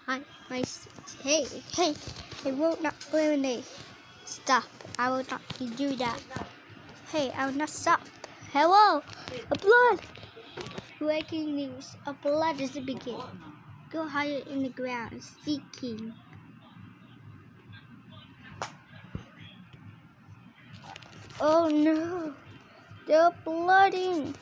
Hey, hey, I will not eliminate. Stop, I will not do that. Hey, I will not stop. Hello, a blood. Breaking news, a blood is the begin. Go higher in the ground, seeking. Oh no, they're blooding.